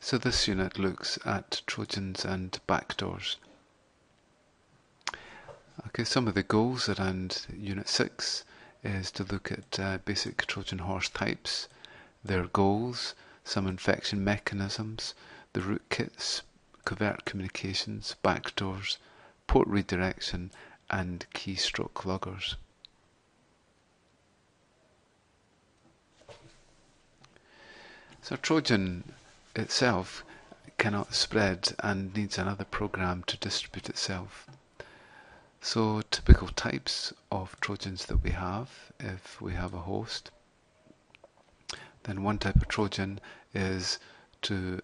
So this unit looks at Trojans and backdoors. Okay, some of the goals around Unit 6 is to look at basic Trojan horse types, their goals, some infection mechanisms, the rootkits, covert communications, backdoors, port redirection, and keystroke loggers. So Trojan itself cannot spread and needs another program to distribute itself. So typical types of Trojans that we have, if we have a host, then one type of Trojan is to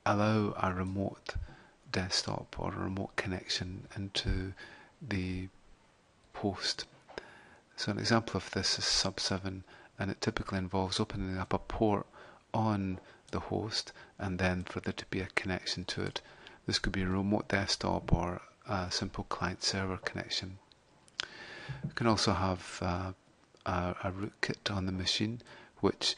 allow a remote desktop or a remote connection into the host. So an example of this is Sub7, and it typically involves opening up a port on the host and then for there to be a connection to it. This could be a remote desktop or a simple client-server connection. You can also have a rootkit on the machine which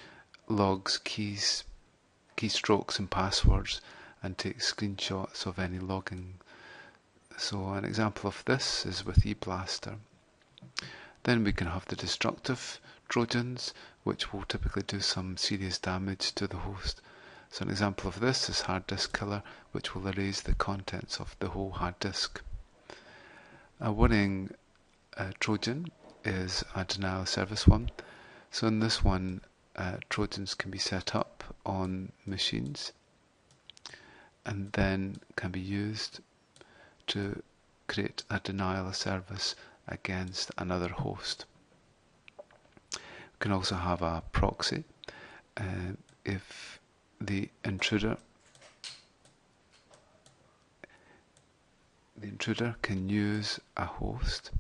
logs keystrokes and passwords and takes screenshots of any logging. So an example of this is with eBlaster. Then we can have the destructive Trojans, which will typically do some serious damage to the host. So an example of this is hard disk killer, which will erase the contents of the whole hard disk. A warning Trojan is a denial of service one. So in this one, Trojans can be set up on machines and then can be used to create a denial of service against another host. We can also have a proxy if the intruder can use a host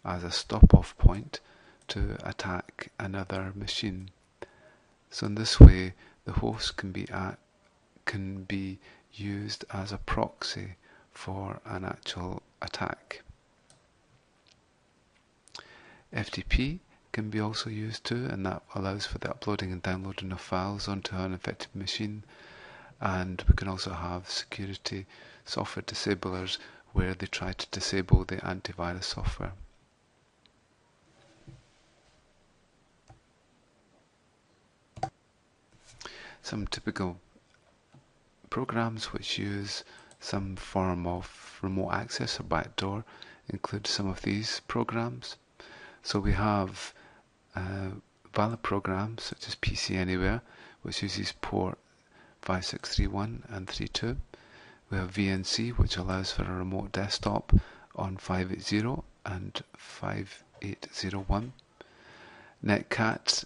as a stop-off point to attack another machine. So in this way, the host can be used as a proxy for an actual attack. FTP can be also used too, and that allows for the uploading and downloading of files onto an infected machine. And we can also have security software disablers where they try to disable the antivirus software. Some typical programs which use some form of remote access or backdoor include some of these programs. So we have valid programs such as PC Anywhere, which uses port 5631 and 32. We have VNC, which allows for a remote desktop on 580 and 5801. Netcat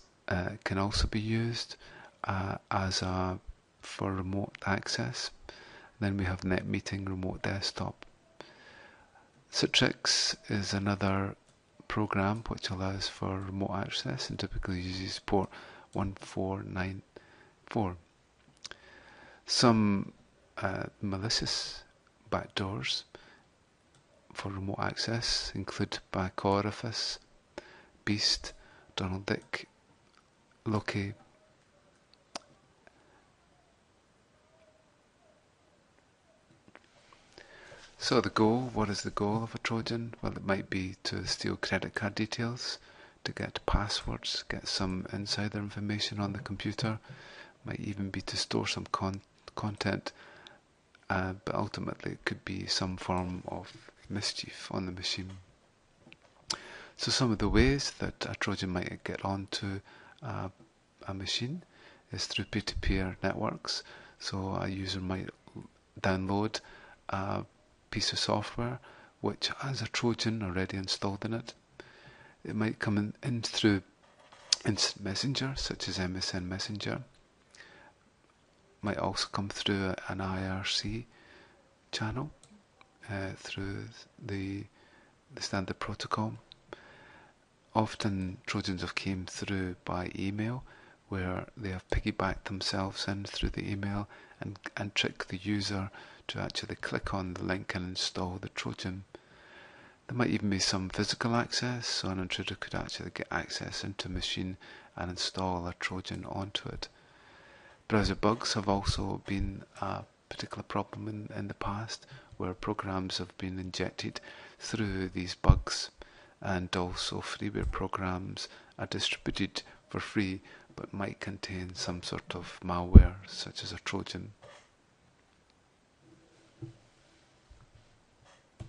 can also be used for remote access. Then we have NetMeeting remote desktop. Citrix is another program which allows for remote access and typically uses port 1494. Some malicious backdoors for remote access include Backorifice, Beast, Donald Dick, Loki, So the goal, what is the goal of a Trojan? Well, it might be to steal credit card details, to get passwords, get some insider information on the computer, might even be to store some content, but ultimately it could be some form of mischief on the machine. So some of the ways that a Trojan might get onto a machine is through peer-to-peer networks. So a user might download a piece of software which has a Trojan already installed in it. It might come in through instant messenger such as MSN Messenger. Might also come through an IRC channel through the standard protocol. Often Trojans have came through by email, where they have piggybacked themselves in through the email and trick the user to actually click on the link and install the Trojan. There might even be some physical access, so an intruder could actually get access into a machine and install a Trojan onto it. Browser bugs have also been a particular problem in the past, where programs have been injected through these bugs, and also freeware programs are distributed for free but might contain some sort of malware such as a Trojan.